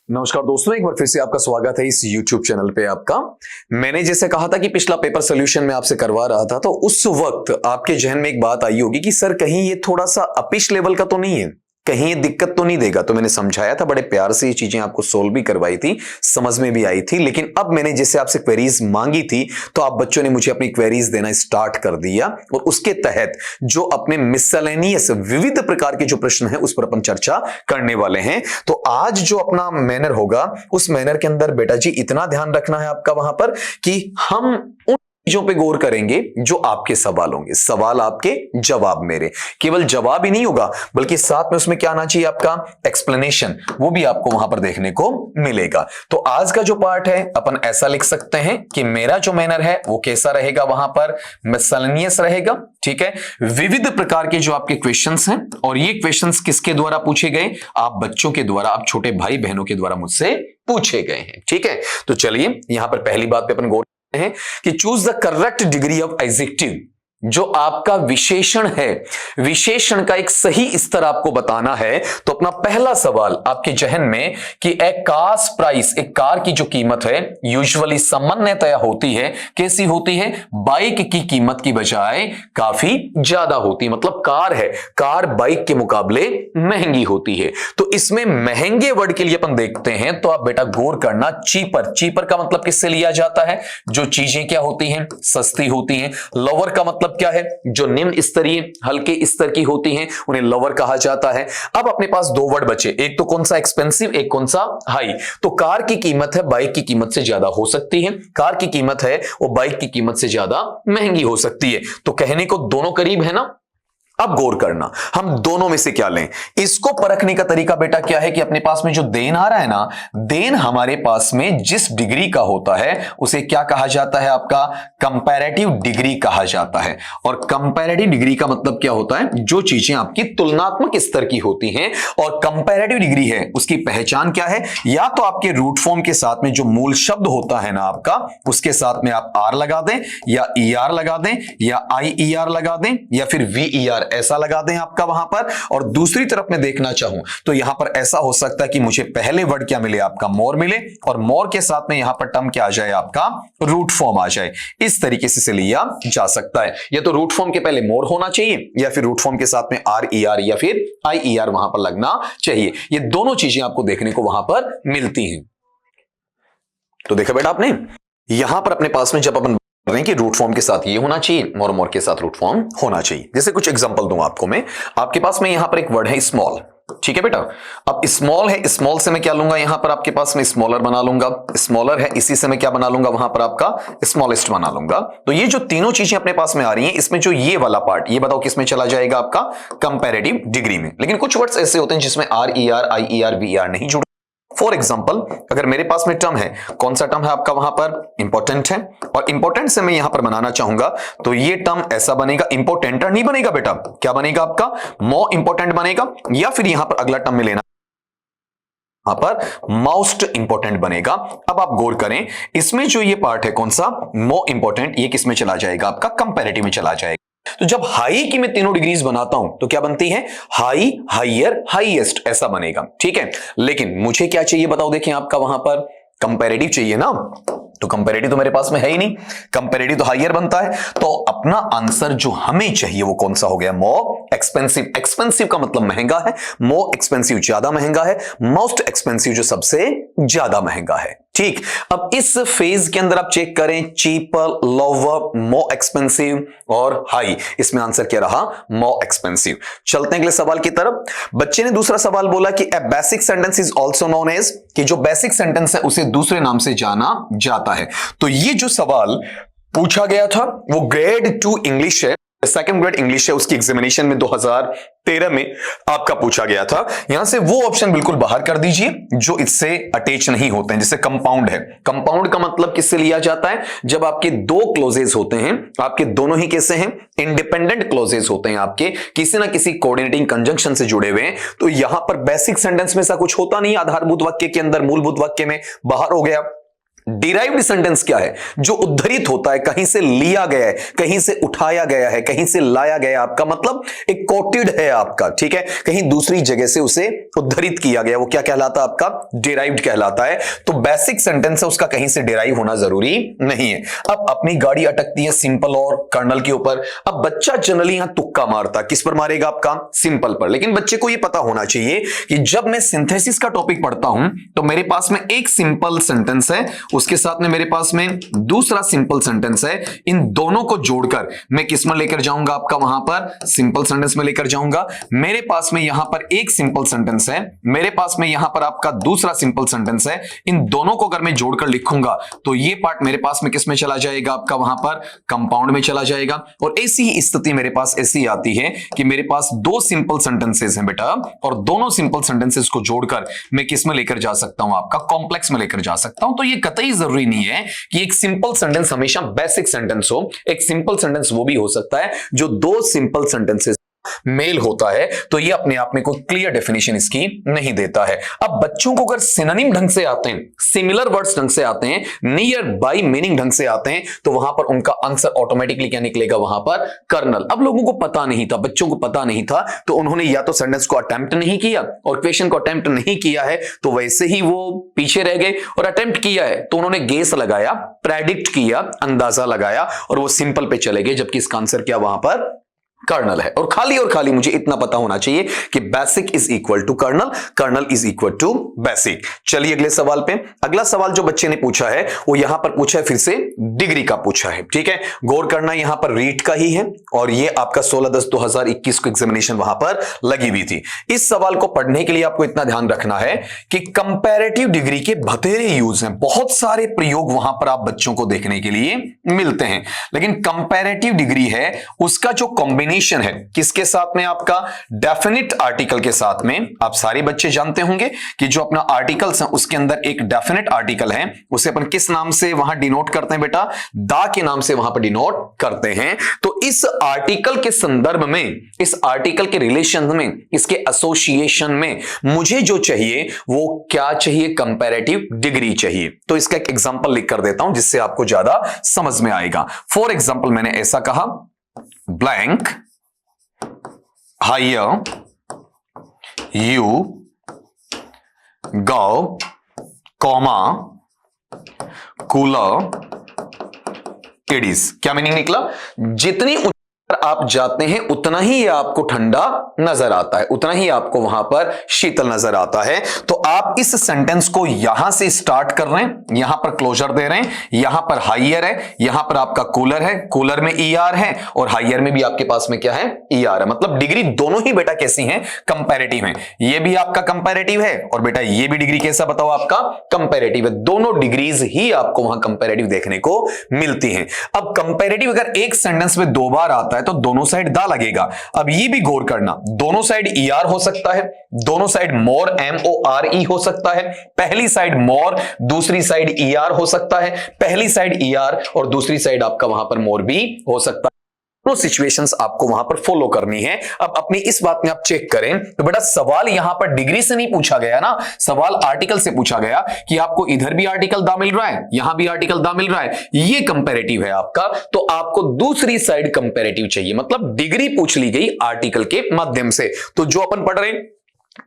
नमस्कार दोस्तों, एक बार फिर से आपका स्वागत है इस YouTube चैनल पे। आपका मैंने जैसे कहा था कि पिछला पेपर सोल्यूशन में आपसे करवा रहा था, तो उस वक्त आपके जहन में एक बात आई होगी कि सर कहीं ये थोड़ा सा अपिश लेवल का तो नहीं है, कहीं ये दिक्कत तो नहीं देगा। तो मैंने समझाया था, बड़े प्यार से ये चीजें आपको सोल्व भी करवाई थी, समझ में भी आई थी। लेकिन अब मैंने जैसे आपसे क्वेरीज मांगी थी, तो आप बच्चों ने मुझे अपनी क्वेरीज देना स्टार्ट कर दिया और उसके तहत जो अपने मिसलेनियस विविध प्रकार के जो प्रश्न हैं उस पर अपन चर्चा करने वाले हैं। तो आज जो अपना मैनर होगा, उस मैनर के अंदर बेटा जी इतना ध्यान रखना है आपका वहां पर कि हम उन चीजों पे गौर करेंगे जो आपके सवाल होंगे, सवाल आपके जवाब मेरे। केवल जवाब ही नहीं होगा, बल्कि साथ में उसमें क्या आना चाहिए, आपका एक्सप्लेनेशन, वो भी आपको वहां पर देखने को मिलेगा। तो आज का जो पार्ट है अपन ऐसा लिख सकते हैं कि मेरा जो मैनर है वो कैसा रहेगा, वहां पर मिसलेनियस रहेगा। ठीक है, विविध प्रकार के जो आपके क्वेश्चंस हैं, और ये क्वेश्चंस किसके द्वारा पूछे गए, आप बच्चों के द्वारा, आप छोटे भाई बहनों के द्वारा मुझसे पूछे गए हैं। ठीक है, तो चलिए यहां पर पहली बात पे अपन गौर हैं कि choose the correct degree of adjective. जो आपका विशेषण है, विशेषण का एक सही स्तर आपको बताना है। तो अपना पहला सवाल आपके जहन में कि ए कार्स प्राइस, एक कार की जो कीमत है यूजुअली सामान्यतया होती है, कैसी होती है, बाइक की कीमत की बजाय काफी ज्यादा होती है। मतलब कार है, कार बाइक के मुकाबले महंगी होती है। तो इसमें महंगे वर्ड के लिए अपन देखते हैं, तो आप बेटा गौर करना, चीपर। चीपर का मतलब किससे लिया जाता है, जो चीजें क्या होती हैं, सस्ती होती हैं। लोअर का मतलब क्या है, जो निम्न स्तरीय हल्के स्तर की होती हैं, उन्हें लोअर कहा जाता है। अब अपने पास दो वर्ड बचे, एक तो कौन सा, एक्सपेंसिव, एक कौन सा, हाई। तो कार की कीमत है बाइक की कीमत से ज्यादा हो सकती है, कार की कीमत है वो बाइक की कीमत से ज्यादा महंगी हो सकती है। तो कहने को दोनों करीब है ना। अब गौर करना, हम दोनों में से क्या लें। इसको परखने का तरीका बेटा क्या है कि अपने पास में जो देन आ रहा है ना, देन हमारे पास में जिस डिग्री का होता है उसे क्या कहा जाता है, आपका कंपैरेटिव डिग्री कहा जाता है। और कंपैरेटिव डिग्री का मतलब क्या होता है, जो चीजें आपकी तुलनात्मक स्तर की होती हैं। और कंपैरेटिव डिग्री है, उसकी पहचान क्या है, या तो आपके रूट फॉर्म के साथ में जो मूल शब्द होता है ना आपका, उसके साथ में आप आर लगा दें, या ई आर लगा दें, या आई ई आर लगा दें, या फिर वी ई आर ऐसा लगा दें आपका वहां पर। और दूसरी तरफ में देखना चाहूं तो यहां पर ऐसा हो सकता है कि मुझे पहले वर्ड क्या मिले, आपका मोर मिले, और मोर के साथ में यहां पर टर्म क्या आ जाए, आपका रूट फॉर्म आ जाए। इस तरीके से लिया जा सकता है। या तो रूट फॉर्म के पहले मोर होना चाहिए, या फिर रूट फॉर्म के साथ में आर ई आर या फिर आई ई आर वहां पर लगना चाहिए। ये दोनों चीजें आपको देखने को वहां पर मिलती हैं। तो देखा बेटा आपने, यहां पर अपने पास में जब अपन कि रूट फॉर्म के साथ ये होना चाहिए, मोर मोर के साथ रूट फॉर्म होना चाहिए। जैसे कुछ एग्जांपल दूं आपको मैं, आपके पास में यहां पर एक वर्ड है स्मॉल। ठीक है बेटा, अब स्मॉल है, स्मॉल से मैं क्या लूंगा, यहां पर आपके पास में स्मॉलर बना लूंगा। स्मॉलर है, इसी से मैं क्या बना लूंगा, वहां पर आपका स्मॉलेस्ट बना लूंगा। तो ये जो तीनों चीजें अपने पास में आ रही हैं, इसमें जो ये वाला पार्ट, ये बताओ किसमें चला जाएगा, आपका कंपैरेटिव डिग्री में। लेकिन कुछ वर्ड्स ऐसे होते हैं जिसमें R E R, I E R, V E R नहीं जुड़। फॉर एग्जाम्पल, अगर मेरे पास में टर्म है, कौन सा टर्म है आपका वहां पर, इंपॉर्टेंट है, और इंपॉर्टेंट से मैं यहां पर बनाना चाहूंगा, तो ये टर्म ऐसा बनेगा, इंपॉर्टेंटर नहीं बनेगा बेटा, क्या बनेगा आपका, मोर इंपॉर्टेंट बनेगा। या फिर यहां पर अगला टर्म में लेना, यहां पर मोस्ट इंपॉर्टेंट बनेगा। अब आप गौर करें, इसमें जो ये पार्ट है कौन सा, मोर इंपॉर्टेंट, ये किसमें चला जाएगा, आपका कंपैरेटिव में चला जाएगा। तो जब हाई की मैं तीनों डिग्रीज बनाता हूं तो क्या बनती है, हाई, हाइयर, हाईएस्ट, ऐसा बनेगा। ठीक है, लेकिन मुझे क्या चाहिए बताओ, देखें आपका वहां पर कंपैरेटिव चाहिए ना, तो कंपैरेटिव तो मेरे पास में है ही नहीं, कंपैरेटिव तो हाइयर बनता है। तो अपना आंसर जो हमें चाहिए वो कौन सा हो गया, मोर एक्सपेंसिव। एक्सपेंसिव का मतलब महंगा है, मोर एक्सपेंसिव ज्यादा महंगा है, मोस्ट एक्सपेंसिव जो सबसे ज्यादा महंगा है। ठीक, अब इस फेज के अंदर आप चेक करें, चीपर, लोअर, मोर एक्सपेंसिव और हाई, इसमें आंसर क्या रहा, मोर एक्सपेंसिव। चलते हैं अगले सवाल की तरफ। बच्चे ने दूसरा सवाल बोला कि a basic sentence is also known as, कि जो बेसिक सेंटेंस है उसे दूसरे नाम से जाना जाता है। तो ये जो सवाल पूछा गया था वो ग्रेड 2 इंग्लिश है, सेकंड ग्रेड इंग्लिश है, उसकी एग्जामिनेशन में 2013 में आपका पूछा गया था। यहां से वो ऑप्शन बिल्कुल बाहर कर दीजिए जो इससे अटैच नहीं होते हैं। जैसे कंपाउंड है, कंपाउंड का मतलब किससे लिया जाता है, जब आपके दो क्लोजेस होते हैं, आपके दोनों ही कैसे हैं, इंडिपेंडेंट क्लोजेस होते हैं, आपके किसी ना किसी कोऑर्डिनेटिंग कंजंक्शन से जुड़े हुए हैं। तो यहां पर बेसिक सेंटेंस में ऐसा कुछ होता नहीं, आधारभूत वाक्य के अंदर, मूलभूत वाक्य में बाहर हो गया। डिराइव्ड सेंटेंस क्या है? जो उद्धृत होता है, कहीं से लिया गया है, कहीं से उठाया गया है, कहीं से लाया गया है, आपका मतलब एक कोटेड है आपका, ठीक है, कहीं दूसरी जगह से उसे उद्धृत किया गया, वो क्या कहलाता है? आपका डिराइव्ड कहलाता है। तो बेसिक सेंटेंस है, उसका कहीं से डिराइव होना जरूरी नहीं है। अब अपनी गाड़ी अटकती है सिंपल और कर्नल के ऊपर। अब बच्चा जनरली यहां तुक्का मारता, किस पर मारेगा? आपका सिंपल पर। लेकिन बच्चे को यह पता होना चाहिए कि जब मैं सिंथेसिस का टॉपिक पढ़ता हूं तो मेरे पास में एक सिंपल सेंटेंस है, उसके साथ में मेरे पास में दूसरा सिंपल सेंटेंस है। इन दोनों को जोड़कर मैं किस में लेकर जाऊंगा? आपका वहां पर सिंपल सेंटेंस में लेकर जाऊंगा। मेरे पास में यहां पर एक सिंपल सेंटेंस है, मेरे पास में यहां पर आपका दूसरा सिंपल सेंटेंस है। इन दोनों को अगर मैं जोड़कर लिखूंगा तो ये पार्ट मेरे पास में किस में चला जाएगा? आपका वहां पर कंपाउंड में चला जाएगा। और ऐसी ही स्थिति मेरे पास ऐसी आती है कि मेरे पास दो सिंपल सेंटेंसेस हैं बेटा, और दोनों सिंपल सेंटेंसेस को जोड़कर मैं किस में लेकर जा सकता हूं? आपका कॉम्प्लेक्स में लेकर जा सकता हूं। तो ये कतई जरूरी नहीं है कि एक सिंपल सेंटेंस हमेशा बेसिक सेंटेंस हो। एक सिंपल सेंटेंस वो भी हो सकता है जो दो सिंपल सेंटेंसेस मेल होता है। तो ये अपने आप में कोई क्लियर डेफिनेशन इसकी नहीं देता है। अब बच्चों को अगर सिनोनिम ढंग से आते हैं, सिमिलर वर्ड्स ढंग से आते हैं, नियर बाय मीनिंग ढंग से आते हैं, तो वहां पर उनका आंसर ऑटोमेटिकली क्या निकलेगा? वहां पर कर्नल। अब लोगों को पता नहीं था, बच्चों को पता नहीं था, तो उन्होंने या तो सेंटेंस को अटेम्प्ट नहीं किया, और क्वेश्चन को अटेम्प्ट नहीं किया है तो वैसे ही वो पीछे रह गए, और अटेम्प्ट किया है तो उन्होंने गेस लगाया, प्रेडिक्ट किया, अंदाजा लगाया, और वो सिंपल पे चले गए, जबकि इसका आंसर क्या वहां पर कर्नल है। और खाली मुझे इतना पता होना चाहिए कि basic is equal to kernel, kernel is equal to basic. चलिए अगले सवाल पे। अगला सवाल जो बच्चे ने पूछा है वो यहां पर पूछा है, फिर से डिग्री का पूछा है, ठीक है। गौर करना यहां पर रीट का ही है, और ये आपका 16/10/2021 को एग्जामिनेशन वहां पर लगी हुई थी। इस सवाल को पढ़ने के लिए आपको इतना ध्यान रखना है कि कंपैरेटिव डिग्री के बथेरे यूज हैं, बहुत सारे प्रयोग वहां पर आप बच्चों को देखने के लिए मिलते हैं। लेकिन कंपैरेटिव डिग्री है, उसका जो कॉम्बिनेशन है किसके साथ में? आपका डेफिनेट आर्टिकल के साथ में। आप सारे बच्चे जानते होंगे कि जो अपना आर्टिकल्स है उसके अंदर एक डेफिनेट आर्टिकल है, उसे अपन किस नाम से वहां डिनोट करते हैं बेटा? दा के नाम से वहां पर डिनोट करते हैं। तो इस आर्टिकल के संदर्भ में, इस आर्टिकल के रिलेशन में, इसके एसोसिएशन में मुझे जो चाहिए वो क्या चाहिए? कंपैरेटिव डिग्री चाहिए। तो इसका एक एग्जांपल लिख कर देता हूं जिससे आपको ज्यादा समझ में आएगा। फॉर एग्जांपल मैंने ऐसा कहा, blank higher you go, comma cooler it is। क्या मीनिंग निकला? जितनी आप जाते हैं उतना ही आपको ठंडा नजर आता है, उतना ही आपको वहां पर शीतल नजर आता है। तो आप इस सेंटेंस को यहां से स्टार्ट कर रहे हैं, यहां पर क्लोजर दे रहे हैं, यहां पर हाइयर है, यहां पर आपका कूलर है, कूलर में ईआर है, और हाइयर में भी आपके पास में क्या है? ईआर है। मतलब डिग्री दोनों ही बेटा कैसी हैं? कंपैरेटिव है। ये भी आपका कंपैरेटिव है, और बेटा ये भी डिग्री कैसा बताओ? आपका कंपैरेटिव है। दोनों डिग्रीज ही आपको वहां कंपैरेटिव देखने को मिलती हैं। अब कंपैरेटिव अगर एक सेंटेंस में दो बार आता है तो दोनों साइड दा लगेगा। अब ये भी गौर करना, दोनों साइड ईआर हो सकता है, दोनों साइड मोर MORE हो सकता है, पहली साइड मोर, दूसरी साइड ईआर हो सकता है, पहली साइड ईआर और दूसरी साइड आपका वहां पर मोर भी हो सकता है। सिचुएशंस आपको वहां पर फॉलो करनी है। अब अपनी इस बात में आप चेक करें तो बेटा सवाल यहां पर डिग्री से नहीं पूछा गया ना, सवाल आर्टिकल से पूछा गया कि आपको इधर भी आर्टिकल दा मिल रहा है, यहां भी आर्टिकल दा मिल रहा है, ये कंपैरेटिव है आपका, तो आपको दूसरी साइड कंपैरेटिव चाहिए। मतलब डिग्री पूछ ली गई आर्टिकल के माध्यम से। तो जो अपन पढ़ रहे हैं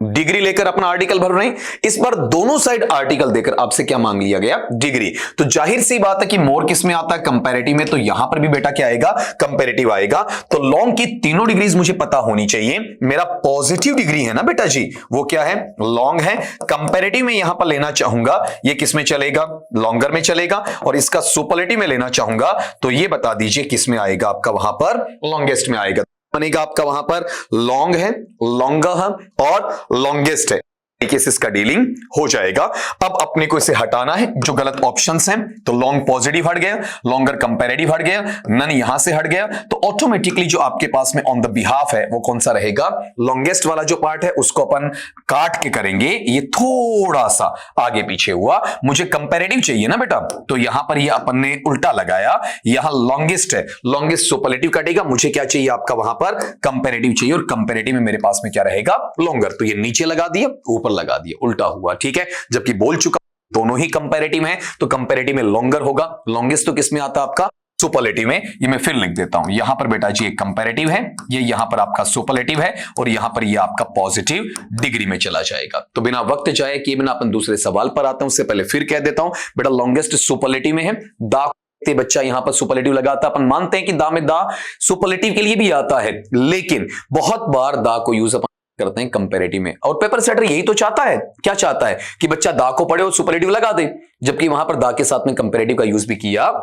डिग्री लेकर अपना आर्टिकल भर रहे हैं, इस बार दोनों साइड आर्टिकल देकर आपसे क्या मांग लिया गया? डिग्री। तो जाहिर सी बात है कि मोर किस में आता है? कंपैरेटिव में। तो यहां पर भी बेटा क्या आएगा? कंपैरेटिव आएगा। तो लॉन्ग की तीनों डिग्रीज मुझे पता होनी चाहिए। मेरा पॉजिटिव डिग्री है ना बेटा जी, वो क्या है? लॉन्ग है। कंपैरेटिव में यहां पर लेना चाहूंगा, ये किस में चलेगा? लॉन्गर में चलेगा। और इसका सुपरलेटिव में लेना चाहूंगा तो ये बता दीजिए किस में आएगा? आपका वहां पर लॉन्गेस्ट में आएगा। बनेगा आपका वहां पर लॉन्ग है, लॉन्गर है और लॉन्गेस्ट है, तरीके से इसका डीलिंग हो जाएगा। अब अपने को इसे हटाना है, जो गलत ऑप्शंस हैं। तो लॉन्ग पॉजिटिव हट गया, लॉन्गर कंपैरेटिव हट गया, नन यहां से हट गया। तो ऑटोमेटिकली जो आपके पास में ऑन द बिहाफ है वो कौन सा रहेगा? लॉन्गेस्ट वाला जो पार्ट है उसको अपन काट के करेंगे। ये थोड़ा सा आगे पीछे हुआ, मुझे कंपैरेटिव चाहिए ना बेटा, तो यहां पर ये अपन ने उल्टा लगाया। यहां लॉन्गेस्ट है, लॉन्गेस्ट सुपरलेटिव कटेगा, मुझे क्या चाहिए? आपका वहां पर कंपैरेटिव चाहिए, और कंपैरेटिव में मेरे पास में क्या रहेगा? लॉन्गर। तो ये नीचे लगा दिया, ऊपर लगा दिया, उल्टा हुआ, ठीक है। जबकि बोल चुका दोनों ही कंपैरेटिव हैं, तो कंपैरेटिव में लॉन्गर होगा। लॉन्गेस्ट तो किस में आता है आपका? सुपरलेटिव में। ये मैं फिर लिख देता हूं, यहां पर बेटा जी एक कंपैरेटिव है, ये यहां पर आपका सुपरलेटिव है, और यहां पर ये आपका पॉजिटिव डिग्री में चला जाएगा। तो बिना वक्त जाए किए बिना अपन दूसरे सवाल पर आते हैं। उससे पहले फिर कह देता हूं बेटा, लॉन्गेस्ट सुपरलेटिव में है। दा बच्चा यहां पर सुपरलेटिव लगाता, अपन मानते हैं कि दा में दा सुपरलेटिव के लिए भी आता है, लेकिन बहुत बार दा को यूज अपन करते हैं कंपैरेटिव में। और पेपर सेटर यही तो चाहता है, क्या चाहता है कि बच्चा दा को पढ़े और सुपरलेटिव लगा दे, जबकि वहां पर दा के साथ में कंपैरेटिव का यूज भी किया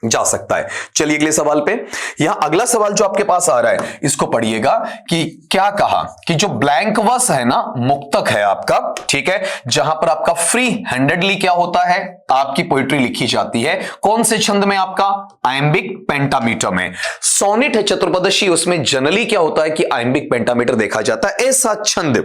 जा सकता है। चलिए अगले सवाल पे। यहां अगला सवाल जो आपके पास आ रहा है, इसको पढ़िएगा कि क्या कहा कि जो ब्लैंक वर्स है ना, मुक्तक है आपका, ठीक है, जहां पर आपका फ्री हैंडेडली क्या होता है, आपकी पोइट्री लिखी जाती है। कौन से छंद में? आपका आयम्बिक पेंटामीटर में। सोनेट है चतुर्पदशी, उसमें जनरली क्या होता है कि आयम्बिक पेंटामीटर देखा जाता है। ऐसा छंद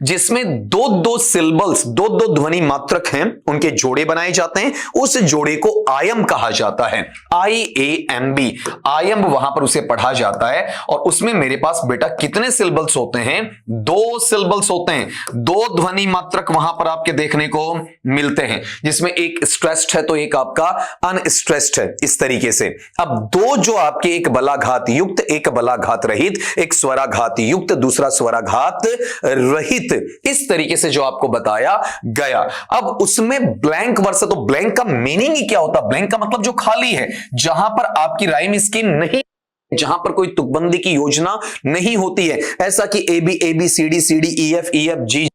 जिसमें दो दो सिलेबल्स, दो दो ध्वनि मात्रक हैं, उनके जोड़े बनाए जाते हैं, उस जोड़े को आयम कहा जाता है। IAMB, आयम वहां पर उसे पढ़ा जाता है। और उसमें मेरे पास बेटा कितने सिलेबल्स होते हैं? 2 सिलेबल्स होते हैं, 2 ध्वनि मात्रक वहां पर आपके देखने को मिलते हैं, जिसमें एक स्ट्रेस्ड है तो एक आपका अनस्ट्रेस्ड है, इस तरीके से। अब 2 जो आपके, एक बलाघात युक्त, एक बलाघात रहित, एक स्वराघात युक्त, दूसरा स्वराघात रहित, इस तरीके से जो आपको बताया गया। अब उसमें ब्लैंक वर्स है, तो ब्लैंक का मीनिंग ही क्या होता है? ब्लैंक का मतलब जो खाली है, जहां पर आपकी राइम स्कीम नहीं, जहां पर कोई तुकबंदी की योजना नहीं होती है। ऐसा कि A B C D E F G,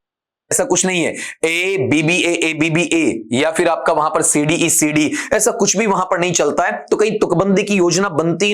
ऐसा कुछ नहीं है। ए बी बी ए, या फिर आपका वहां पर सी डी, ऐसा कुछ भी वहां पर नहीं चलता है। तो कहीं तुकबंदी की योजना बनती,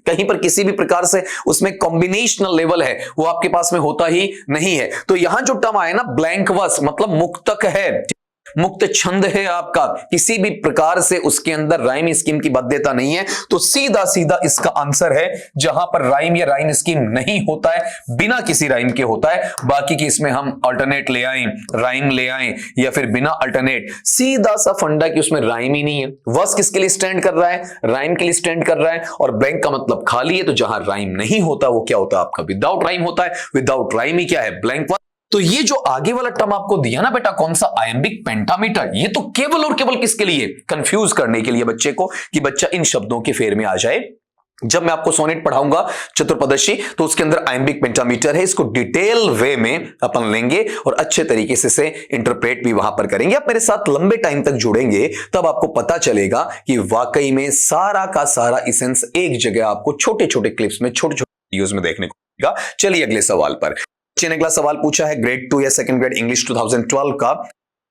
कहीं पर किसी भी प्रकार से उसमें कॉम्बिनेशनल लेवल है, वो आपके पास में होता ही नहीं है। तो यहां जो टर्म आया ना, ब्लैंक वर्स, मतलब मुक्तक है, मुक्त छंद है आपका, किसी भी प्रकार से उसके अंदर राइम स्कीम की बाध्यता नहीं है। तो सीधा सीधा इसका आंसर है, जहां पर राइम या राइम स्कीम नहीं होता है, बिना किसी राइम के होता है। बाकी की इसमें हम अल्टरनेट ले आए, राइम ले आए, या फिर बिना अल्टरनेट, सीधा सा फंडा कि उसमें राइम ही नहीं है। वर्स किसके लिए स्टैंड कर रहा है? राइम के लिए स्टैंड कर रहा है। और ब्लैंक का मतलब खाली है, तो जहां राइम नहीं होता वो क्या होता है आपका? विदाउट राइम होता है। विदाउट राइम ही क्या है? ब्लैंक। तो ये जो आगे वाला टर्म आपको दिया ना बेटा, कौन सा? आयम्बिक पेंटामीटर, ये तो केवल और केवल किसके लिए? कंफ्यूज करने के लिए बच्चे को, कि बच्चा इन शब्दों के फेर में आ जाए। जब मैं आपको सोनेट पढ़ाऊंगा चतुर्पदशी, तो उसके अंदर आयम्बिक पेंटामीटर है, इसको डिटेल वे में अपन लेंगे और अच्छे तरीके से इंटरप्रेट भी वहां पर करेंगे। आप मेरे साथ लंबे टाइम तक जुड़ेंगे, तब आपको पता चलेगा कि वाकई में सारा का सारा इसेंस एक जगह आपको छोटे छोटे क्लिप्स में, छोटे छोटे वीडियोस में देखने को मिलेगा। चलिए अगले सवाल पर। अगला सवाल पूछा है ग्रेड 2 या सेकंड ग्रेड इंग्लिश 2012 का,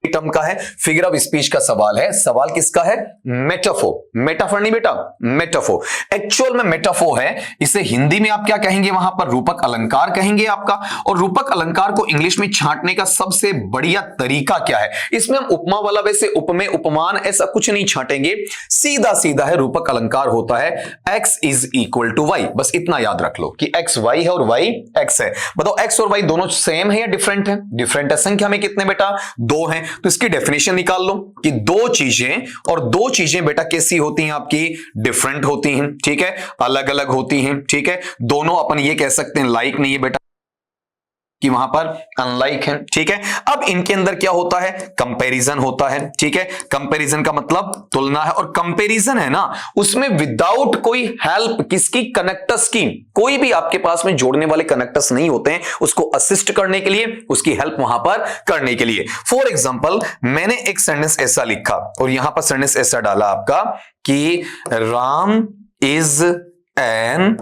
टर्म का है, फिगर ऑफ स्पीच का सवाल है। सवाल किसका है? मेटाफोर। मेटाफोर नहीं बेटा, मेटाफोर। एक्चुअल में मेटाफोर है, इसे हिंदी में आप क्या कहेंगे? वहां पर रूपक अलंकार कहेंगे आपका। और रूपक अलंकार को इंग्लिश में छांटने का सबसे बढ़िया तरीका क्या है? इसमें हम उपमा वाला, वैसे उपमेय उपमान ऐसा कुछ नहीं छांटेंगे, सीधा सीधा है। रूपक अलंकार होता है x is equal to y, बस इतना याद रख लो कि x y है और y x है। बताओ x और y दोनों सेम है या डिफरेंट है? डिफरेंट है। संख्या में कितने बेटा? 2 हैं। तो इसकी डेफिनेशन निकाल लो कि 2 चीजें, और 2 चीजें बेटा कैसी होती हैं आपकी? डिफरेंट होती हैं, ठीक है, अलग अलग होती हैं, ठीक है। दोनों अपन ये कह सकते हैं लाइक नहीं है बेटा, कि वहां पर अनलाइक है, ठीक है। अब इनके अंदर क्या होता है? कंपैरिजन होता है, ठीक है। कंपैरिजन का मतलब तुलना है, और कंपैरिजन है ना, उसमें विदाउट कोई हेल्प किसकी? कनेक्टर्स की। कोई भी आपके पास में जोड़ने वाले कनेक्टर्स नहीं होते हैं उसको असिस्ट करने के लिए, उसकी हेल्प वहां पर करने के लिए। फॉर एग्जाम्पल, मैंने एक सेंटेंस ऐसा लिखा और यहां पर सेंटेंस ऐसा डाला आपका कि राम इज एन,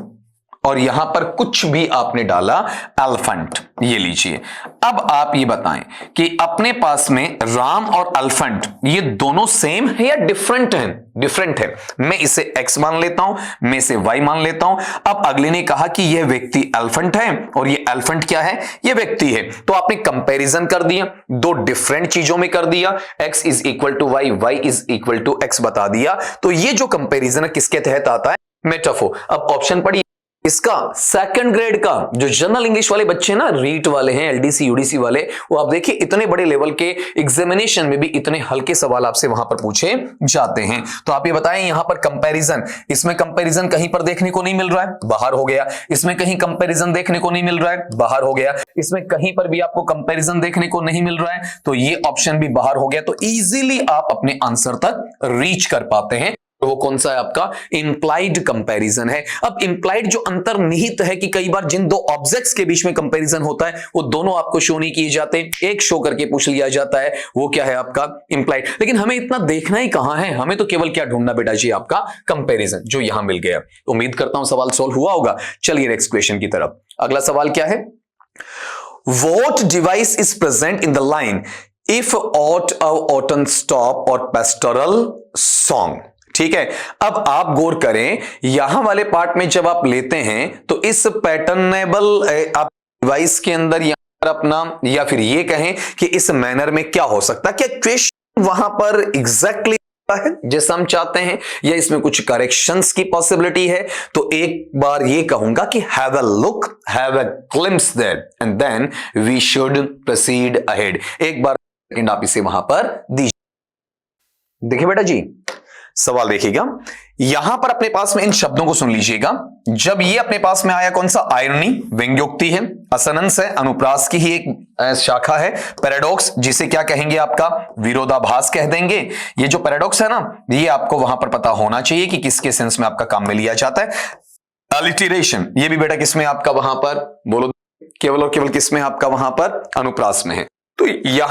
और यहां पर कुछ भी आपने डाला एलिफेंट, ये लीजिए। अब आप ये बताएं कि अपने पास में राम और एलिफेंट ये दोनों सेम है या डिफरेंट है? डिफरेंट है। मैं इसे x मान लेता हूं, मैं इसे y मान लेता हूं। अब अगले ने कहा कि यह व्यक्ति एलिफेंट है और ये एलिफेंट क्या है? ये व्यक्ति है। तो आपने कंपैरिजन कर दिया, 2 डिफरेंट चीजों में कर दिया, x is equal to y is equal to x बता दिया। तो ये जो कंपैरिजन है किसके तहत आता है? मेटाफोर। अब ऑप्शन पढ़िए, इसका सेकंड ग्रेड का जो जनरल इंग्लिश वाले बच्चे ना, रीट वाले हैं, एलडीसी यूडीसी वाले, वो आप देखिए इतने बड़े लेवल के एग्जामिनेशन में भी इतने हल्के सवाल आपसे वहां पर पूछे जाते हैं। तो आप ये बताएं यहां पर कंपैरिजन, इसमें कंपैरिजन कहीं पर देखने को नहीं मिल रहा है, बाहर हो गया। इसमें कहीं कंपैरिजन देखने को नहीं मिल रहा है, बाहर हो गया। इसमें कहीं पर भी आपको कंपैरिजन देखने को नहीं मिल रहा है, तो ये ऑप्शन भी बाहर हो गया। तो इजीली आप अपने आंसर तक रीच कर पाते हैं। तो वो कौन सा है आपका? इंप्लाइड कंपैरिजन है। अब इंप्लाइड जो अंतर्निहित है कि कई बार जिन दो ऑब्जेक्ट्स के बीच में कंपैरिजन होता है वो दोनों आपको शो नहीं किए जाते, एक शो करके पूछ लिया जाता है, वो क्या है आपका? इंप्लाइड। लेकिन हमें इतना देखना ही कहां है, हमें तो केवल क्या ढूंढना बेटा जी? आपका कंपैरिजन, जो यहां मिल गया। उम्मीद करता हूं सवाल सॉल्व हुआ होगा। चलिए नेक्स्ट क्वेश्चन की तरफ। अगला सवाल क्या है? What device is present in the line if ought autumn stop और pastoral song? ठीक है, अब आप गौर करें यहां वाले पार्ट में जब आप लेते हैं तो इस पैटर्नेबल आप डिवाइस के अंदर यहां पर अपना, या फिर ये कहें कि इस मैनर में क्या हो सकता है, क्या क्वेश्चन वहां पर एग्जैक्टली है जैसा हम चाहते हैं, या इसमें कुछ करेक्शंस की पॉसिबिलिटी है? तो एक बार ये कहूंगा कि have a look, have a glimpse there and then we should proceed ahead. एक बार सेकंड आप इसे वहां पर दीजिए। देखिए बेटा जी, सवाल देखिएगा, यहां पर अपने पास में इन शब्दों को सुन लीजिएगा। जब ये अपने पास में आया, कौन सा? आयरनी, व्यंग्योक्ति है, असनंस है, अनुप्रास की ही एक शाखा है, पैराडॉक्स जिसे क्या कहेंगे आपका? विरोधाभास कह देंगे। ये जो पैराडॉक्स है ना, ये आपको वहां पर पता होना चाहिए कि किसके सेंस में आपका काम में लिया जाता है। अलिटरेशन, ये भी बेटा किसमें आपका वहां पर? बोलो, केवल और केवल किसमें आपका वहां पर? अनुप्रास में है। तो यहां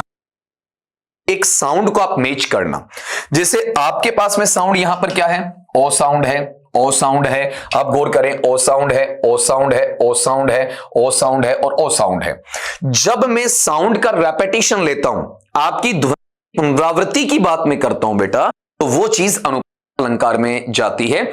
एक साउंड को आप मैच करना, जैसे आपके पास में साउंड यहां पर क्या है? ओ साउंड है, ओ साउंड है। आप गौर करें, ओ साउंड है, ओ साउंड है, ओ साउंड है, ओ साउंड है और ओ साउंड है। जब मैं साउंड का रेपिटेशन लेता हूं, आपकी ध्वनि पुनरावृत्ति की बात में करता हूं बेटा, तो वो चीज अनुप्रास अलंकार में जाती है।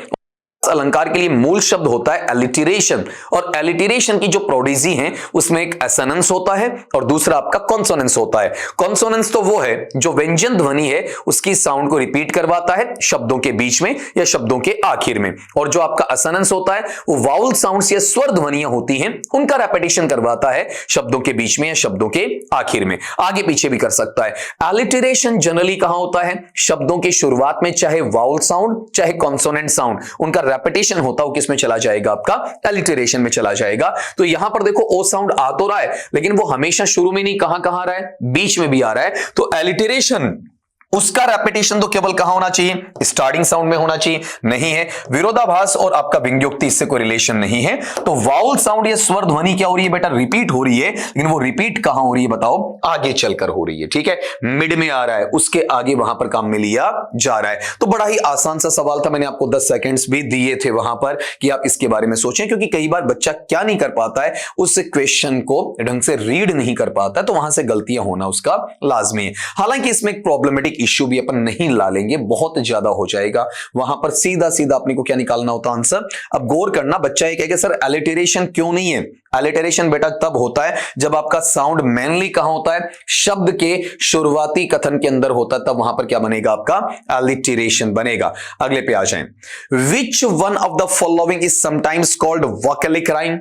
अलंकार के लिए मूल शब्द होता है एलिटरेशन, और एलिटरेशन की जो प्रोडीजी है उसमें एक एसोनेंस होता है और दूसरा आपका कॉन्सोनेंस होता है। कॉन्सोनेंस तो वो है जो व्यंजन ध्वनि है उसकी साउंड को रिपीट करवाता है शब्दों के बीच में या शब्दों के आखिर में, और जो आपका एसोनेंस होता है वो वाउल साउंड्स या स्वर ध्वनियां होती हैं, उनका रेपिटेशन करवाता है शब्दों के बीच में या शब्दों के आखिर में, आगे पीछे भी कर सकता है। एलिटरेशन जनरली कहां होता है? शब्दों की शुरुआत में, चाहे वाउल साउंड चाहे कॉन्सोनेंट साउंड, उनका रेपिटेशन होता है, किसमें चला जाएगा? आपका एलिटरेशन में चला जाएगा। तो यहां पर देखो ओ साउंड आ तो रहा है, लेकिन वो हमेशा शुरू में नहीं, कहां कहां रहा है? बीच में भी आ रहा है। तो एलिटरेशन, उसका रेपिटेशन तो केवल कहां होना चाहिए? स्टार्टिंग साउंड में होना चाहिए, नहीं है। विरोधाभास और आपका व्यंग्योक्ति इससे कोई रिलेशन नहीं है। तो वाउल साउंड या स्वर ध्वनि क्या हो रही है बेटा? रिपीट हो रही है, लेकिन वो रिपीट कहां हो रही है बताओ? आगे चलकर हो रही है। ठीक है, मिड में आ रहा है, उसके आगे वहां पर काम में लिया जा रहा है। तो बड़ा ही आसान सा सवाल था, मैंने आपको 10 सेकेंड्स भी दिए थे वहां पर कि आप इसके बारे में सोचें, क्योंकि कई बार बच्चा क्या नहीं कर पाता है, उस क्वेश्चन को ढंग से रीड नहीं कर पाता है, तो वहां से गलतियां होना उसका लाजमी है। हालांकि इसमें एक प्रॉब्लमेटिक इश्यू भी अपन नहीं ला लेंगे, बहुत ज्यादा हो जाएगा, वहां पर सीधा सीधा अपने को क्या निकालना होता आंसर। अब गौर करना, बच्चा ये कहेगा सर एलिटरेशन क्यों नहीं है? एलिटरेशन बेटा तब होता है जब आपका साउंड मेनली कहां होता है? शब्द के शुरुआती कथन के अंदर होता है, तब वहां पर क्या बनेगा? आपका एलिटरेशन बनेगा। अगले पे आ जाएं। Which one of the following is sometimes called vocalic rhyme?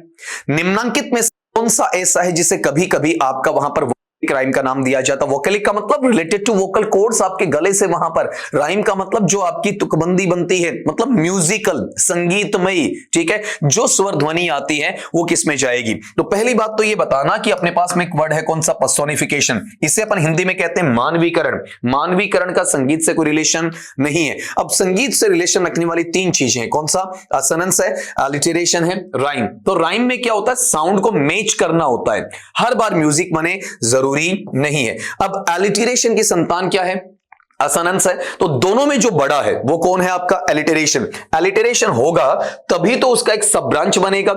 निम्नांकित में कौन सा ऐसा है जिसे कभी कभी आपका वहां पर राइम का नाम दिया जाता? वोकैलिक का मतलब रिलेटेड टू वोकल कॉर्ड्स, आपके गले से वहां पर। राइम का मतलब जो आपकी तुकबंदी बनती है, मतलब म्यूजिकल, संगीतमयी। ठीक है, जो स्वर ध्वनि आती है वो किस में जाएगी? तो पहली बात तो ये बताना कि अपने पास में एक वर्ड है, कौन सा? पर्सोनिफिकेशन। इसे अपन हिंदी में कहते हैं मानवीकरण। मानवीकरण का संगीत से कोई रिलेशन नहीं है। अब संगीत से रिलेशन रखने वाली 3 चीजें हैं, कौन सा? असोनेंस है, एलिटरेशन है, राइम। तो राइम में क्या होता है? साउंड को मैच करना होता है, हर बार म्यूजिक बने जरूरी नहीं है। अब एलिटरेशन की संतान क्या है? असोनेंस है। तो दोनों में जो बड़ा है वो कौन है? आपका एलिटरेशन। एलिटरेशन होगा तभी तो उसका एक सब ब्रांच बनेगा,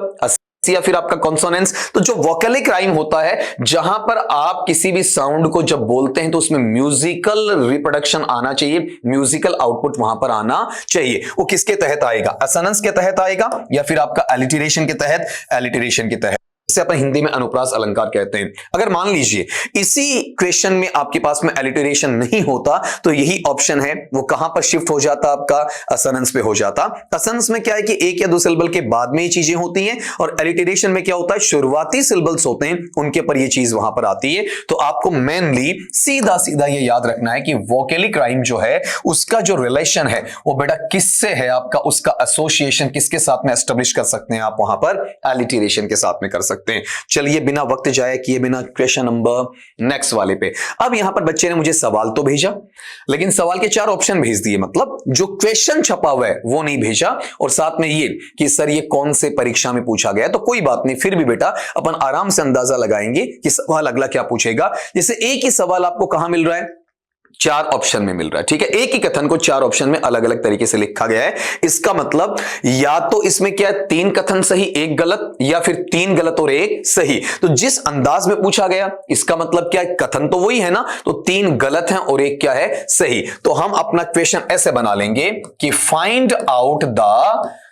या फिर आपका कॉन्सोनेंस। तो जो वोकैलिक राइम होता है, जहां पर आप किसी भी साउंड को जब बोलते हैं तो उसमें म्यूजिकल रिप्रोडक्शन आना चाहिए, म्यूजिकल आउटपुट वहां पर आना चाहिए। वो किसके तहत आएगा? असोनेंस के तहत आएगा या फिर आपका एलिटरेशन के तहत? एलिटरेशन के तहत। इसे अपन हिंदी में अनुप्रास अलंकार कहते हैं। अगर मान लीजिए इसी क्वेश्चन में आपके पास में एलिटरेशन नहीं होता तो यही ऑप्शन है, वो कहां पर शिफ्ट हो जाता, आपका असोनेंस पे हो जाता। असोनेंस में क्या है कि एक या दो सिलेबल के बाद में ये चीजें होती हैं, और एलिटरेशन में क्या होता है, शुरुआती सिलेबल्स होते हैं उनके पर ये चीज वहां पर आती है। तो आपको मेनली सीधा सीधा ये याद रखना है कि वोकेलिक राइम जो है उसका जो रिलेशन है वो बेटा किससे है, आपका उसका एसोसिएशन किसके साथ में एस्टेब्लिश कर सकते हैं आप, वहां पर एलिटरेशन के साथ में कर सकते हैं। चलिए बिना वक्त जाया किए बिना क्वेश्चन नंबर नेक्स्ट वाले पे। अब यहां पर बच्चे ने मुझे सवाल तो भेजा, लेकिन सवाल के 4 ऑप्शन भेज दिए, मतलब जो क्वेश्चन छपा हुआ है वो नहीं भेजा, और साथ में ये कि सर ये कौन से परीक्षा में पूछा गया। तो कोई बात नहीं, फिर भी बेटा अपन आराम से अंदाजा लगाएंगे कि सवाल अगला क्या पूछेगा। जैसे एक ही सवाल आपको कहां मिल रहा है, 4 ऑप्शन में मिल रहा है, ठीक है। एक ही कथन को 4 ऑप्शन में अलग अलग तरीके से लिखा गया है। इसका मतलब या तो इसमें क्या है, 3 कथन सही 1 गलत, या फिर 3 गलत और 1 सही। तो जिस अंदाज में पूछा गया इसका मतलब क्या है, कथन तो वही है ना, तो 3 गलत हैं और 1 क्या है, सही। तो हम अपना क्वेश्चन ऐसे बना लेंगे कि find out the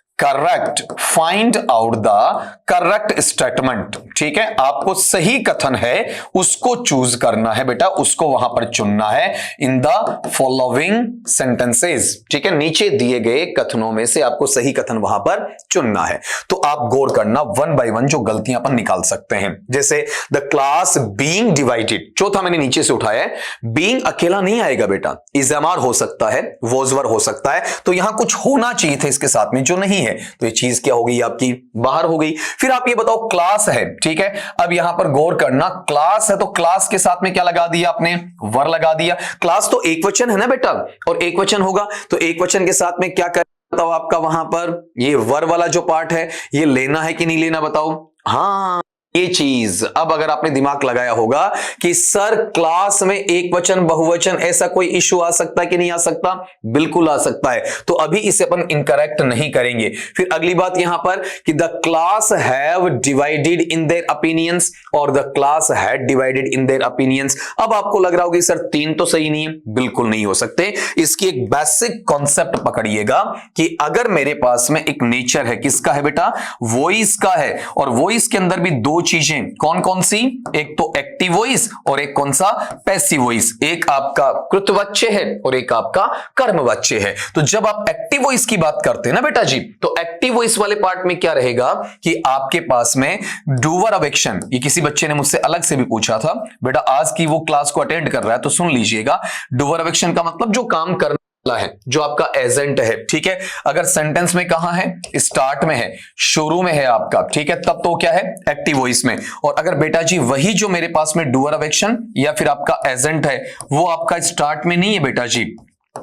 correct statement, ठीक है। आपको सही कथन है उसको चूज करना है बेटा, उसको वहां पर चुनना है इन द फॉलोइंग सेंटेंसेस, ठीक है। नीचे दिए गए कथनों में से आपको सही कथन वहां पर चुनना है। तो आप गौर करना, 1 बाय 1 जो गलतियां अपन निकाल सकते हैं। जैसे द क्लास बीइंग डिवाइडेड, चौथा मैंने नीचे से उठाया है, बीइंग अकेला नहीं आएगा बेटा, इज़मार हो सकता है, वोजवर हो सकता है, तो यहां कुछ होना चाहिए था इसके साथ में जो नहीं है, तो ये चीज क्या हो गई आपकी, बाहर हो गई। फिर आप ये बताओ क्लास है, ठीक है। अब यहां पर गौर करना, क्लास है तो क्लास के साथ में क्या लगा दिया आपने, वर लगा दिया। क्लास तो एक वचन है ना बेटा, और एक वचन होगा तो एक वचन के साथ में क्या कर बताओ आपका वहां पर ये वर वाला जो पार्ट है ये लेना है कि नहीं लेना बताओ। हाँ ये चीज अब अगर आपने दिमाग लगाया होगा कि सर क्लास में एक वचन बहुवचन ऐसा कोई इश्यू आ सकता है कि नहीं आ सकता, बिल्कुल आ सकता है। तो अभी इसे अपन इनकरेक्ट नहीं करेंगे। फिर अगली बात यहां पर कि the class have divided in their opinions और the class had divided in their opinions. अब आपको लग रहा होगा सर 3 तो सही नहीं है, बिल्कुल नहीं हो सकते। इसकी एक बेसिक कॉन्सेप्ट पकड़िएगा कि अगर मेरे पास में एक नेचर है, किसका है बेटा, वॉइस का है, और वॉइस के अंदर भी 2 चीजें कौन कौन सी, एक तो एक्टिव वॉइस और एक कौन सा, पैसिव वॉइस। एक आपका कृतवाच्य है और एक आपका कर्मवाच्य है। तो जब आप एक्टिव वॉइस की बात करते हैं ना बेटा जी, तो एक्टिव वॉइस वाले पार्ट में क्या रहेगा कि आपके पास में डूवर ऑफ एक्शन। ये किसी बच्चे ने मुझसे अलग से भी पूछा था, बेटा आज की वो क्लास को अटेंड कर रहा है तो सुन लीजिएगा। डूवर ऑफ एक्शन का मतलब जो काम करना है, जो आपका एजेंट है, ठीक है। अगर सेंटेंस में कहां है, स्टार्ट में है, शुरू में है आपका, ठीक है, तब तो क्या है, एक्टिव वॉइस में। और अगर बेटा जी वही जो मेरे पास में डूअर ऑफ एक्शन या फिर आपका एजेंट है वो आपका स्टार्ट में नहीं है बेटा जी,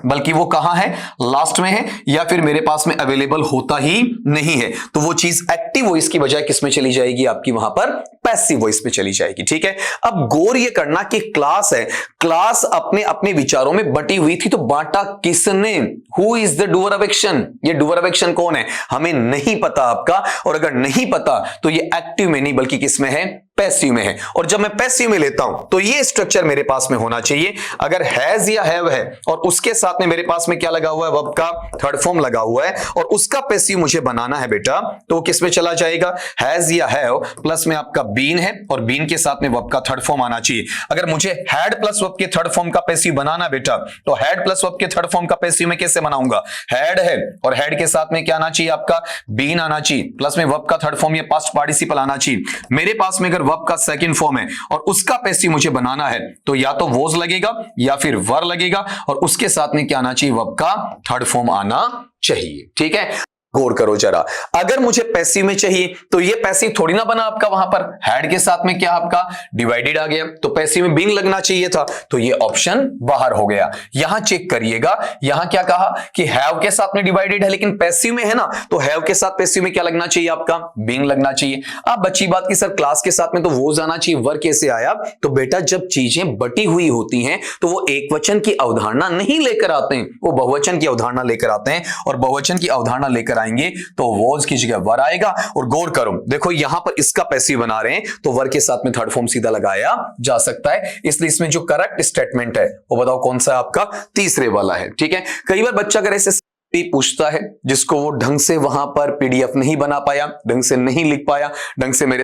बल्कि वो कहां है, लास्ट में है, या फिर मेरे पास में अवेलेबल होता ही नहीं है, तो वो चीज एक्टिव वॉइस की बजाय किस में चली जाएगी, आपकी वहां पर पैसिव वॉइस पे चली जाएगी, ठीक है। अब गौर ये करना कि क्लास है, क्लास अपने अपने विचारों में बटी हुई थी, तो बांटा किसने, who is the doer of action, ये डूअर ऑफ एक्शन कौन है हमें नहीं पता आपका, और अगर नहीं पता तो ये एक्टिव में नहीं बल्कि किस में है, पैसिव में है। और जब मैं पैसिव में लेता हूं तो ये स्ट्रक्चर मेरे पास में होना चाहिए। अगर हैज या हैव है और उसके साथ में मेरे पास में क्या लगा हुआ है, वर्ब का थर्ड फॉर्म लगा हुआ है, और उसका पैसिव मुझे बनाना है बेटा, तो वो किस में चला जाएगा, हैज या हैव प्लस में आपका बीन है, और बीन के साथ में वर्ब का थर्ड फॉर्म आना चाहिए। अगर मुझे हैड प्लस वर्ब के थर्ड फॉर्म का पैसिव बनाना बेटा, तो हैड प्लस वर्ब के थर्ड फॉर्म का पैसिव में कैसे बनाऊंगा, हैड है और हैड के साथ में क्या आना चाहिए, आपका बीन आना चाहिए, प्लस में वर्ब का थर्ड फॉर्म या पास्ट पार्टिसिपल आना चाहिए। मेरे पास में अगर वर्ब का सेकंड फॉर्म है और उसका पैसिव मुझे बनाना है, तो या तो वॉज लगेगा या फिर वर लगेगा, और उसके साथ में क्या आना चाहिए, वर्ब का थर्ड फॉर्म आना चाहिए, ठीक है। गौर करो जरा, अगर मुझे पैसिव में चाहिए तो ये पैसिव थोड़ी ना बना आपका, वहां पर हैड के साथ में क्या आपका डिवाइडेड आ गया, तो पैसिव में बीइंग लगना चाहिए था, तो ये ऑप्शन बाहर हो गया। यहां चेक करिएगा, यहां क्या कहा कि हैव के साथ में डिवाइडेड है, लेकिन पैसिव में है ना, तो हैव के साथ पैसिव में क्या लगना चाहिए, आपका बीइंग लगना चाहिए। अब बच्ची बात की सर क्लास के साथ में तो वो जाना चाहिए, वर कैसे आया, तो बेटा जब चीजें बटी हुई होती हैं तो वो एक वचन की अवधारणा नहीं लेकर आते हैं, वो बहुवचन की अवधारणा लेकर आते हैं, और बहुवचन की अवधारणा लेकर आएंगे तो वॉज की जगह वर आएगा। और गौर करो, देखो यहां पर इसका पैसिव बना रहे हैं तो वर के साथ में थर्ड फॉर्म सीधा लगाया जा सकता है, इसलिए इसमें जो करेक्ट स्टेटमेंट है वो बताओ कौन सा आपका, तीसरे वाला है, ठीक है। कई बार बच्चा अगर ऐसे पूछता है जिसको वो ढंग से वहां पर पीडीएफ नहीं बना पाया, ढंग से नहीं लिख पाया, ढंग से मेरे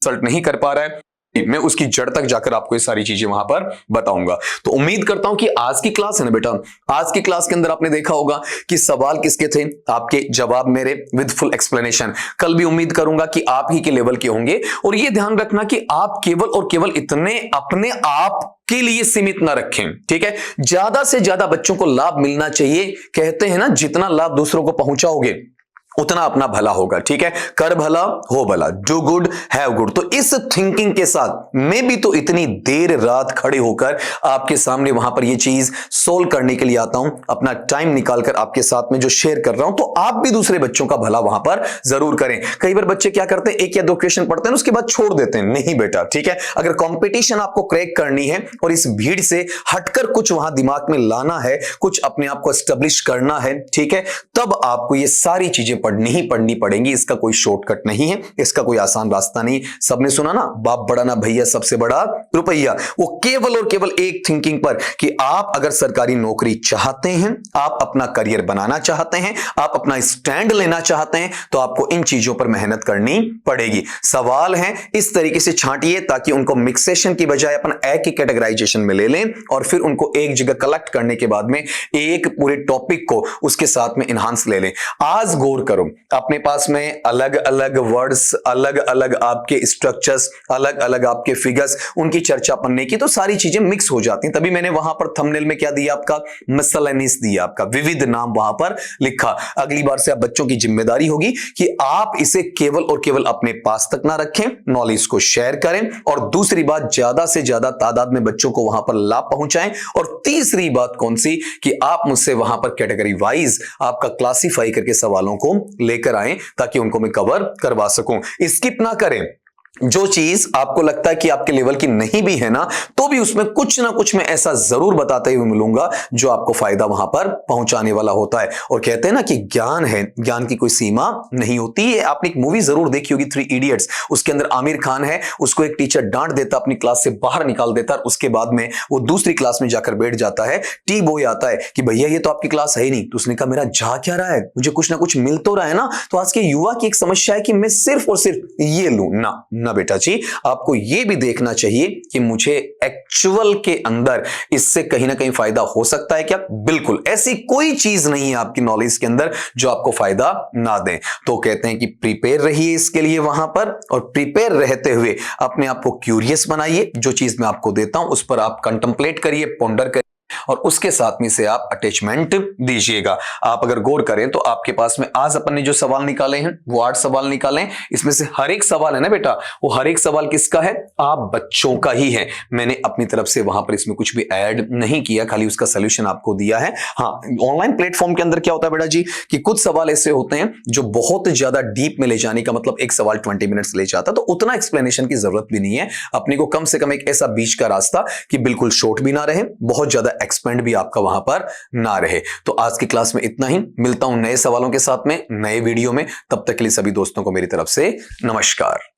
कंसल्ट नहीं कर पा रहा है, मैं उसकी जड़ तक जाकर आपको ये सारी चीजें वहां पर बताऊंगा। तो उम्मीद करता हूं कि आज की क्लास है ना बेटा, आज की क्लास के अंदर आपने देखा होगा कि सवाल किसके थे, आपके जवाब मेरे विद फुल एक्सप्लेनेशन। कल भी उम्मीद करूंगा कि आप ही के लेवल के होंगे। और ये ध्यान रखना कि आप केवल और केवल इतने अपने आप के लिए सीमित ना रखें, ठीक है। ज्यादा से ज्यादा बच्चों को लाभ मिलना चाहिए। कहते हैं ना, जितना लाभ दूसरों को पहुंचाओगे उतना अपना भला होगा, ठीक है। कर भला हो भला, डू गुड हैव गुड। तो इस थिंकिंग के साथ मैं भी तो इतनी देर रात खड़े होकर आपके सामने वहां पर ये चीज सोल्व करने के लिए आता हूं, अपना टाइम निकालकर आपके साथ में जो शेयर कर रहा हूं। तो आप भी दूसरे बच्चों का भला वहां पर जरूर करें। कई बार बच्चे क्या करते हैं, एक या दो क्वेश्चन पढ़ते हैं उसके बाद छोड़ देते हैं। नहीं बेटा, ठीक है। अगर कंपटीशन आपको क्रैक करनी है और इस भीड़ से हटकर कुछ वहां दिमाग में लाना है, कुछ अपने आप को एस्टेब्लिश करना है, ठीक है, तब आपको ये सारी चीजें पढ़नी ही पढ़नी पड़ेंगी। इसका कोई शॉर्टकट नहीं है, इसका कोई आसान रास्ता नहीं। सबने सुना ना, बाप बड़ा ना भैया, सबसे बड़ा रुपया। वो केवल और केवल एक थिंकिंग पर कि आप अगर सरकारी नौकरी चाहते हैं, आप अपना करियर बनाना चाहते हैं, आप अपना स्टैंड लेना चाहते हैं, तो आपको इन चीजों पर मेहनत करनी पड़ेगी। सवाल है इस तरीके से छांटिए ताकि उनको मिक्सेशन की बजाय अपन एक ही कैटेगराइजेशन में ले लें और फिर उनको एक जगह कलेक्ट करने के बाद में एक पूरे टॉपिक को उसके साथ में इनहांस ले लें। आज गौर करो, अपने पास में अलग अलग वर्ड्स, अलग अलग आपके स्ट्रक्चर्स, अलग अलग आपके फिगर्स, उनकी चर्चा पन्ने की तो सारी चीजें मिक्स हो जाती हैं। तभी मैंने वहां पर थंबनेल में क्या दिया, आपका मिसलेनियस दिया, आपका विविध नाम वहां पर लिखा। अगली बार से आप बच्चों की जिम्मेदारी होगी कि आप इसे केवल और केवल अपने पास तक ना रखें, नॉलेज को शेयर करें और दूसरी बात, ज्यादा से ज्यादा तादाद में बच्चों को वहां पर लाभ पहुंचाएं। और तीसरी बात कौन सी, कि आप मुझसे वहां पर कैटेगरी वाइज आपका क्लासिफाई करके सवालों को लेकर आए ताकि उनको मैं कवर करवा सकूं। स्किप ना करें। जो चीज आपको लगता है कि आपके लेवल की नहीं भी है ना, तो भी उसमें कुछ ना कुछ मैं ऐसा जरूर बताते हुए मिलूंगा जो आपको फायदा वहां पर पहुंचाने वाला होता है। और कहते हैं ना कि ज्ञान है, ज्ञान की कोई सीमा नहीं होती है। आपने एक मूवी जरूर देखी होगी, 3 इडियट्स। उसके अंदर आमिर खान है, उसको एक टीचर डांट देता, अपनी क्लास से बाहर निकाल देता, और उसके बाद में वो दूसरी क्लास में जाकर बैठ जाता है। टी बॉय आता है कि भैया ये तो आपकी क्लास है ही नहीं। तो उसने कहा मेरा जा क्या रहा है, मुझे कुछ ना कुछ मिल तो रहा है ना। तो आज के युवा की एक समस्या है कि मैं सिर्फ और सिर्फ ये लूं ना बेटा जी, आपको यह भी देखना चाहिए कि मुझे एक्चुअल के अंदर इससे कहीं ना कहीं फायदा हो सकता है क्या। बिल्कुल ऐसी कोई चीज नहीं है आपकी नॉलेज के अंदर जो आपको फायदा ना दे। तो कहते हैं कि प्रिपेयर रहिए इसके लिए वहां पर, और प्रिपेयर रहते हुए अपने आप को क्यूरियस बनाइए। जो चीज मैं आपको देता हूं उस पर आप कंटेम्पलेट करिए, पॉन्डर करिए, और उसके साथ में से आप अटैचमेंट दीजिएगा। आप अगर गौर करें तो आपके पास में आज अपन ने जो सवाल निकाले हैं वो 8 सवाल निकाले हैं। इसमें से हर एक सवाल है ना बेटा, वो हर एक सवाल किसका है, आप बच्चों का ही है। मैंने अपनी तरफ से वहां पर इसमें कुछ भी ऐड नहीं किया, खाली उसका सोल्यूशन आपको दिया है। हाँ, ऑनलाइन प्लेटफॉर्म के अंदर क्या होता है बेटा जी, कि कुछ सवाल ऐसे होते हैं जो बहुत ज्यादा डीप में ले जाने का मतलब, एक सवाल 20 मिनट्स ले जाता, तो उतना एक्सप्लेनेशन की जरूरत भी नहीं है। अपने को कम से कम एक ऐसा बीच का रास्ता कि बिल्कुल शॉर्ट भी ना रहे, बहुत ज्यादा एक्सपेंड भी आपका वहां पर ना रहे। तो आज की क्लास में इतना ही। मिलता हूं नए सवालों के साथ में नए वीडियो में। तब तक के लिए सभी दोस्तों को मेरी तरफ से नमस्कार।